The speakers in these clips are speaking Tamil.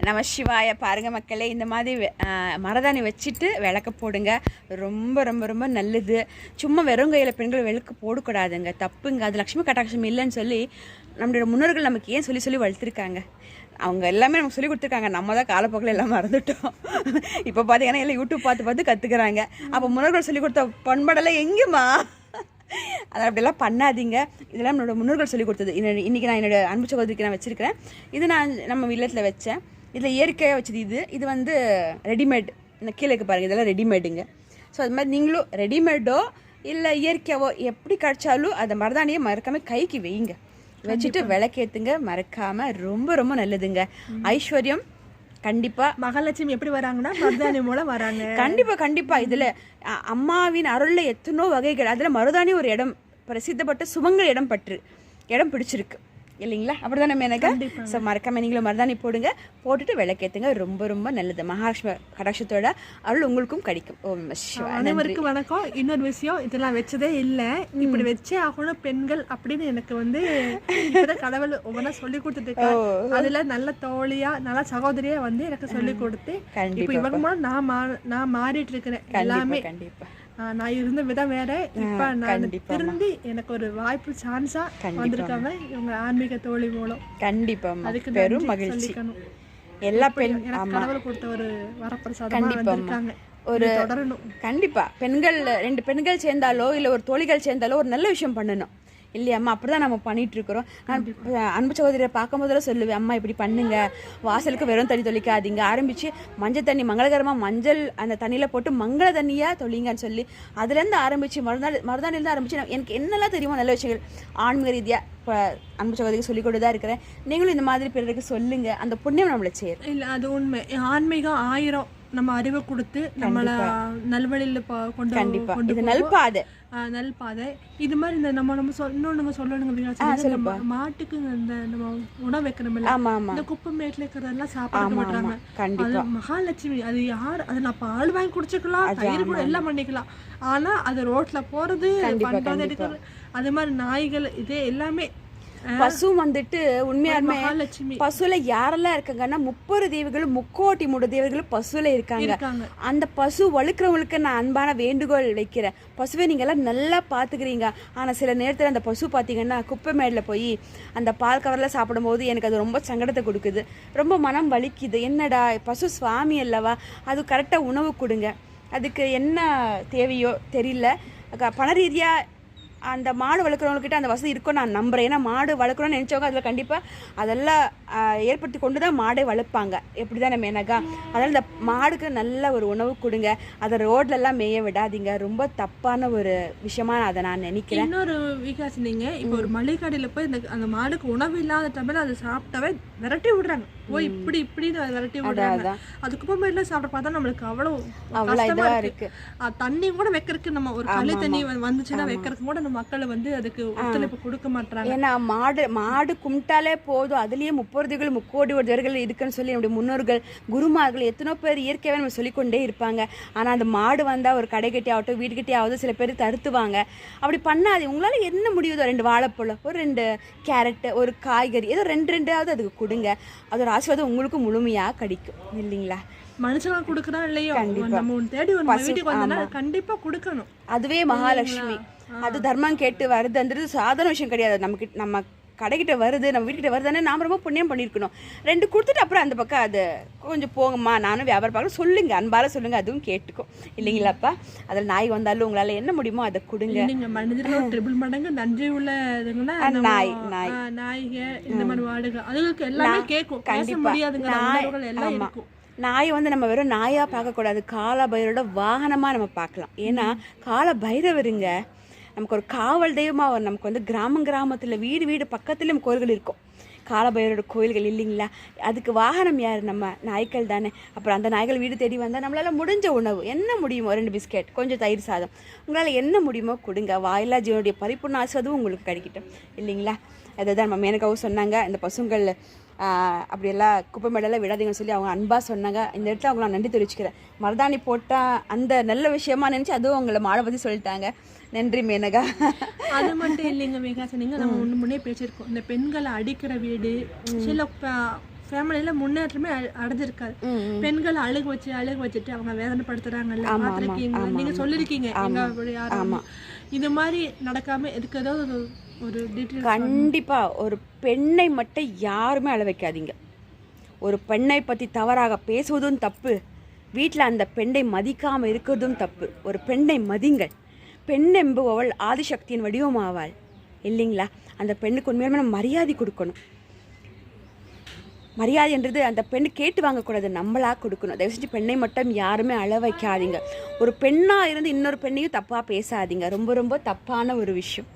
நம சிவாய. பாருங்க மக்களே, இந்த மாதிரி மரதாணி வச்சுட்டு விளக்க போடுங்க. ரொம்ப ரொம்ப ரொம்ப நல்லது. சும்மா வெறும் கையில் பெண்கள் விளக்கு போடக்கூடாதுங்க, தப்புங்க. அது லட்சுமி கட்டாட்சம் இல்லைன்னு சொல்லி நம்மளோட முன்னோர்கள் நமக்கு ஏன் சொல்லி சொல்லி வளர்த்துருக்காங்க. அவங்க எல்லாமே நமக்கு சொல்லி கொடுத்துருக்காங்க. நம்ம தான் காலப்போக்கில் எல்லாம் மறந்துட்டோம். இப்போ பார்த்தீங்கன்னா எல்லாம் யூடியூப் பார்த்து பார்த்து கற்றுக்குறாங்க. அப்போ முன்னோர்கள் சொல்லி கொடுத்த பண்பாடெல்லாம் எங்கேம்மா? அதை அப்படியெல்லாம் பண்ணாதீங்க. இதெல்லாம் என்னோடய முன்னோர்கள் சொல்லி கொடுத்தது. இன்றைக்கி நான் என்னோடய அன்பு சகோதரிக்கு நான் வச்சுருக்கிறேன். இது நான் நம்ம இல்லத்தில் வச்சேன். இதில் இயற்கையாக வச்சது. இது வந்து ரெடிமேட். இந்த கீழே இருக்க பாருங்கள், இதெல்லாம் ரெடிமேடுங்க. ஸோ அது மாதிரி நீங்களும் ரெடிமேடோ இல்லை இயற்கையாவோ எப்படி கிடைச்சாலும் அதை மருதாணியை மறக்காமல் கைக்கு வைங்க, வச்சுட்டு விளக்கேற்றுங்க மறக்காமல். ரொம்ப ரொம்ப நல்லதுங்க. ஐஸ்வர்யம் கண்டிப்பாக. மகாலட்சுமி எப்படி வராங்கன்னா மருதாணி மூலம் வராங்க. கண்டிப்பாக இதில் அம்மாவின் அருளில் எத்தனோ வகைகள். அதில் மருதாணி ஒரு இடம் பிரசித்தப்பட்ட சுமங்கல் இடம் பிடிச்சிருக்கு இல்லைங்களா? அப்படி தான் நம்ம எனக்கு. ஸோ மறக்காம நீங்களும் மருதாணி போடுங்க, போட்டுட்டு விளக்கேற்றுங்க. ரொம்ப ரொம்ப நல்லது. மகாலட்சுமி கடாட்சத்தோட அருள் உங்களுக்கும் கிடைக்கும். ஓம் சிவா. அனைவருக்கும் வணக்கம். இன்னொரு விஷயம், இதெல்லாம் வச்சதே இல்லை, இப்படி வச்சே ஆகணும் பெண்கள் அப்படின்னு எனக்கு வந்து கடவுள் ஒவ்வொன்றா சொல்லி கொடுத்துட்டு, அதுல நல்ல தோழியா நல்ல சகோதரியா வந்து எனக்கு சொல்லி கொடுத்து இப்போ இவங்க மூலம் நான் மாறிட்டு இருக்கிறேன். எல்லாமே கண்டிப்பா நான் இருந்த விதம் வேற. இப்ப நான் திரும்பி எனக்கு ஒரு வாய்ப்பு சான்ஸா வந்திருக்காங்க இவங்க ஆன்மீக தோழி மூலம். கண்டிப்பா அதுக்கு பெரும் மகிழ்ச்சி. எல்லா கடவுள் கொடுத்த ஒரு வரப்பிரசாதமா வந்திருக்காங்க. ஒரு தொடரணும். கண்டிப்பா பெண்கள் 2 பெண்கள் சேர்ந்தாலோ இல்லை ஒரு தோழிகள் சேர்ந்தாலோ ஒரு நல்ல விஷயம் பண்ணணும் இல்லையாம்மா? அப்படி தான் நம்ம பண்ணிட்டு இருக்கிறோம். நான் அன்பு சகோதரியை பார்க்கும் போதெல்லாம் சொல்லுவேன், அம்மா இப்படி பண்ணுங்க, வாசலுக்கு வெறும் தண்ணி தொளிக்காதீங்க, ஆரம்பிச்சு மஞ்சள் தண்ணி மங்களகரமாக மஞ்சள் அந்த தண்ணியில் போட்டு மங்கள தண்ணியாக தொளிங்கன்னு சொல்லி அதுலேருந்து ஆரம்பித்து மருதாணிலேருந்து ஆரம்பித்து எனக்கு என்னெல்லாம் தெரியுமோ நல்ல விஷயங்கள் ஆன்மீக ரீதியாக இப்போ அன்பு சகோதரிக்கு சொல்லிக் கொண்டு தான் இருக்கிறேன். நீங்களும் இந்த மாதிரி பிறருக்கு சொல்லுங்க, அந்த புண்ணியம் நம்மளை சேரும். இல்லை அது உண்மை. ஆன்மீகம் 1000 நம்ம அறிவை கொடுத்து நம்மளை நல்வழியில் கொண்டு நல்பாதை. இது மாதிரி இந்த நம்ம சொல்லணுங்க. மாட்டுக்கு இந்த நம்ம உணவு வைக்கிறோம்ல, இந்த குப்பை மேட்ல இருக்கிறதெல்லாம் சாப்பிட மாட்டாங்க. அது மகாலட்சுமி. அது யார்? அதை நான் பால் வாங்கி குடிச்சுக்கலாம், தயிர் கூட எல்லாம் பண்ணிக்கலாம். ஆனா அது ரோட்ல போறது, பண்றது, எடுக்கிறது, அது மாதிரி நாய்கள், இதே எல்லாமே. பசு வந்துட்டு உண்மையாலுமே பசுல யாரெல்லாம் இருக்காங்கன்னா 30 தேவிகளும் 3,00,00,000 தேவர்களும் பசுல இருக்காங்க. அந்த பசு வளர்க்குறவங்களுக்கு நான் அன்பான வேண்டுகோள் வைக்கிறேன். பசுவை நீங்க எல்லாம் நல்லா பாத்துக்கிறீங்க. ஆனா சில நேரத்துல அந்த பசு பாத்தீங்கன்னா குப்பை மேடல போய் அந்த பால் கவர்ல சாப்பிடும் போது எனக்கு அது ரொம்ப சங்கடத்தை கொடுக்குது, ரொம்ப மனம் வலிக்குது. என்னடா பசு சுவாமி அல்லவா, அது கரெக்டா உணவு கொடுங்க. அதுக்கு என்ன தேவையோ தெரியல. பண ரீதியா அந்த மாடு வளர்க்குறவங்கக்கிட்ட அந்த வசதி இருக்கும் நான் நம்புகிறேன். ஏன்னா மாடு வளர்க்குறோன்னு நினச்சவங்க அதில் கண்டிப்பாக அதெல்லாம் ஏற்படுத்தி கொண்டு தான் மாடை வளர்ப்பாங்க. எப்படி தான் நம்ம என்னக்கா. அதனால் இந்த மாடுக்கு நல்ல ஒரு உணவு கொடுங்க, அதை ரோட்லலாம் மேய விடாதீங்க. ரொம்ப தப்பான ஒரு விஷயமா அதை நான் நினைக்கிறேன். இன்னொரு விகாசி, நீங்கள் இப்போ ஒரு மளிகை கடையில் போய் அந்த மாடுக்கு உணவு இல்லாத டைமில் அதை சாப்பிட்டாவே விரட்டி விடுறாங்க. இப்படின்னு அதை விரட்டி விடுறாங்க. அதுக்கப்புறமேல சாப்பிட பார்த்தா நம்மளுக்கு அவ்வளோ இதாக இருக்கு. தண்ணி கூட வைக்கிறதுக்கு நம்ம ஒரு களி தண்ணி வந்துச்சுன்னா வைக்கிறதுக்கு கூட மக்களை வந்து அதுக்கு ஒத்துழைப்பு கொடுக்க மாட்டாங்க. ஏன்னா மாடு கும்பிட்டாலே போதும், அதுலயே 30,00,00,000 தேவர்கள் இருக்குன்னு சொல்லி என்னுடைய முன்னோர்கள் குருமார்கள் எத்தனோ பேர் இயற்கையாவே நம்ம சொல்லிக்கொண்டே இருப்பாங்க. ஆனா அந்த மாடு வந்தா ஒரு கடை கட்டி ஆகட்டும், வீடு கட்டி ஆகுது, சில பேர் தருத்துவாங்க. அப்படி பண்ணாது. உங்களால என்ன முடியுதோ 2 வாழைப்பழம், ஒரு 2 கேரட், ஒரு காய்கறி, ஏதோ 2 அதுக்கு கொடுங்க. அதோட ஆசீர்வாதம் உங்களுக்கு முழுமையா கிடைக்கும் இல்லைங்களா? மனுஷங்க கொடுக்குறா இல்லையோ, நம்ம தேடி ஒரு வீட்டுக்கு வந்தா கண்டிப்பா கொடுக்கணும். அதுவே மகாலட்சுமி. அது தர்மம் கேட்டு வருதுன்றது சாதாரண விஷயம் கிடையாது. நம்ம கடைக்கிட்ட வருது, நம்ம வீட்டுக்கிட்ட வருதுன்னு நாம ரொம்ப புண்ணியம் பண்ணியிருக்கணும். 2 கொடுத்துட்டு அப்புறம் அந்த பக்கம் அது கொஞ்சம் போங்கம்மா, நானும் வியாபாரம் பார்க்க சொல்லுங்க, அன்பால சொல்லுங்க, அதுவும் கேட்டுக்கும் இல்லைங்களாப்பா? அதில் நாய் வந்தாலும் உங்களால என்ன முடியுமோ அதை கொடுங்க. நீங்க மனிதர்கள் 3 மடங்கு நன்றி உள்ள நாய்க, இந்த மாதிரி வாடுக, அதுக்கு எல்லாமே கேட்கும். கண்டிப்பா எல்லாம் இருக்கும். நாயை வந்து நம்ம வெறும் நாயா பார்க்கக்கூடாது, கால பைரவரோட வாகனமா நம்ம பார்க்கலாம். ஏன்னா கால பைரவருங்க நமக்கு ஒரு காவல் தெய்வமாக. நமக்கு வந்து கிராமத்தில் வீடு பக்கத்துலேயும் கோயில்கள் இருக்கும், காலபைரவரோட கோயில்கள் இல்லைங்களா? அதுக்கு வாகனம் யார்? நம்ம நாய்கள் தானே. அப்புறம் அந்த நாய்கள் வீடு தேடி வந்தால் நம்மளால் முடிஞ்ச உணவு என்ன முடியுமோ, 2 பிஸ்கெட், கொஞ்சம் தயிர் சாதம், உங்களால் என்ன முடியுமோ கொடுங்க. வாயில்லா ஜீவனுடைய பரிபூர்ண ஆசீர்வாதம் உங்களுக்கு கிடைக்கட்டும் இல்லைங்களா? அதுதான் நம்ம மேனகாவும் சொன்னாங்க, இந்த பசுங்கள் அப்படியெல்லாம் குப்பை மேடெல்லாம் விடாதீங்கன்னு சொல்லி அவங்க அன்பாக சொன்னாங்க. இந்த இடத்துல அவங்கள நான் நன்றி தெரிவிச்சுக்கிறேன். மருதாணி போட்டால் அந்த நல்ல விஷயமா நினச்சி அதுவும் அவங்கள மாடை பற்றி சொல்லிட்டாங்க. நன்றி மேனகா. அது மட்டும் இல்லைங்க மேகா, சொன்னீங்க நம்ம முன்னே பேசியிருக்கோம், இந்த பெண்களை அடிக்கிற வீடு, சில ஃபேமிலியில முன்னேற்றமே அடைஞ்சிருக்காது. பெண்கள் அழுக வச்சுட்டு அவங்க வேதனைப்படுத்துறாங்கல்ல, பார்த்துருக்கீங்க, நீங்க சொல்லிருக்கீங்க எங்க யாரும் இது மாதிரி நடக்காம எதுக்கு ஏதாவது ஒரு டீட்டெயில். கண்டிப்பா ஒரு பெண்ணை மட்டும் யாருமே அழ வைக்காதீங்க. ஒரு பெண்ணை பற்றி தவறாக பேசுவதும் தப்பு, வீட்டில் அந்த பெண்ணை மதிக்காமல் இருக்கிறதும் தப்பு. ஒரு பெண்ணை மதிங்கள். பெண் என்பவள் ஆதிசக்தியின் வடிவமாவாள் இல்லைங்களா? அந்த பெண்ணுக்கு உண்மையான நம்ம மரியாதை கொடுக்கணும். மரியாதைன்றது அந்த பெண்ணு கேட்டு வாங்கக்கூடாது, நம்மளாக கொடுக்கணும். தயவு செஞ்சு பெண்ணை மட்டும் யாருமே அழ வைக்காதீங்க. ஒரு பெண்ணாக இருந்து இன்னொரு பெண்ணையும் தப்பாக பேசாதீங்க. ரொம்ப ரொம்ப தப்பான ஒரு விஷயம்.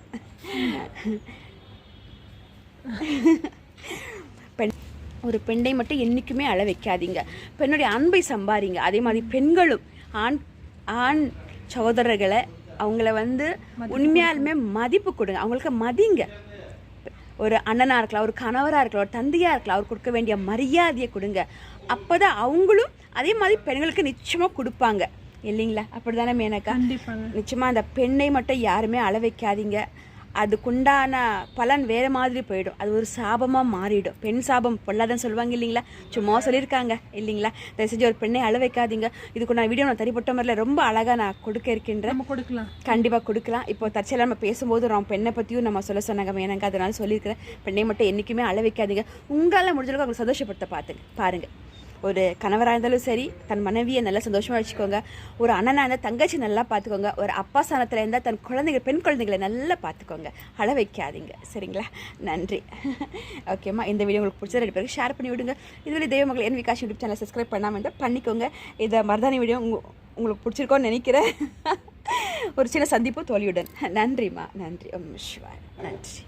ஒரு பெண்ணை மட்டும் என்றைக்குமே அழ வைக்காதீங்க. பெண்ணுடைய அன்பை சம்பாதிங்க. அதே மாதிரி பெண்களும் ஆண் சகோதரர்களை அவங்கள உண்மையாலுமே மதிப்பு கொடுங்க. அவங்களுக்கு மதிங்க. ஒரு அண்ணனாக இருக்கலாம், ஒரு கணவராக இருக்கலாம், ஒரு தந்தையாக இருக்கலாம், அவர் கொடுக்க வேண்டிய மரியாதையை கொடுங்க. அப்போ தான் அவங்களும் அதே மாதிரி பெண்களுக்கு நிச்சயமாக கொடுப்பாங்க இல்லைங்களா? அப்படி தானே மேனக்கா? நிச்சயமாக அந்த பெண்ணை மட்டும் யாருமே அழ வைக்காதீங்க. அதுக்குண்டான பலன் வேறு மாதிரி போயிடும். அது ஒரு சாபமாக மாறிடும். பெண் சாபம் பொல்லாதன்னு சொல்லுவாங்க இல்லைங்களா? சும்மா சொல்லியிருக்காங்க இல்லைங்களா? தயவு செஞ்சு ஒரு பெண்ணை அழ வைக்காதீங்க. இதுக்கு நான் வீடியோ நான் தனிப்பட்ட முறையில் ரொம்ப அழகாக நான் கொடுக்க இருக்கின்றேன். நம்ம கொடுக்கலாம், கண்டிப்பாக கொடுக்கலாம். இப்போ தற்செயலாக நம்ம பேசும்போது நம்ம பெண்ணை பற்றியும் நம்ம சொல்ல சொன்னாங்க எனக்கு, அதனால சொல்லியிருக்கிறேன். பெண்ணை மட்டும் என்றைக்குமே அழ வைக்காதீங்க. உங்களால் முடிஞ்சளவுக்கு அவங்களை சந்தோஷப்படுத்த பாருங்கள். ஒரு கணவராக இருந்தாலும் சரி, தன் மனைவியை நல்லா சந்தோஷமாக வச்சுக்கோங்க. ஒரு அண்ணனாக இருந்தால் தங்கச்சி நல்லா பார்த்துக்கோங்க. ஒரு அப்பா ஸ்தானத்தில் இருந்தால் தன் குழந்தைகள், பெண் குழந்தைகளை நல்லா பார்த்துக்கோங்க. அழ வைக்காதீங்க. சரிங்களா? நன்றி. ஓகேம்மா, இந்த வீடியோ உங்களுக்கு பிடிச்ச 2 பேருக்கு ஷேர் பண்ணி விடுங்க. இதுவரை தெய்வமகள் என் விகாஷ் யூடியூப் சேனல் சப்ஸ்கிரைப் பண்ணாமல் இருந்தால் பண்ணிக்கோங்க. இதை மருதாணி வீடியோ உங்களுக்கு பிடிச்சிருக்கோன்னு நினைக்கிறேன். ஒரு சின்ன சந்திப்பு தோழியுடன். நன்றிம்மா, நன்றி. ஓம் சிவாய். நன்றி.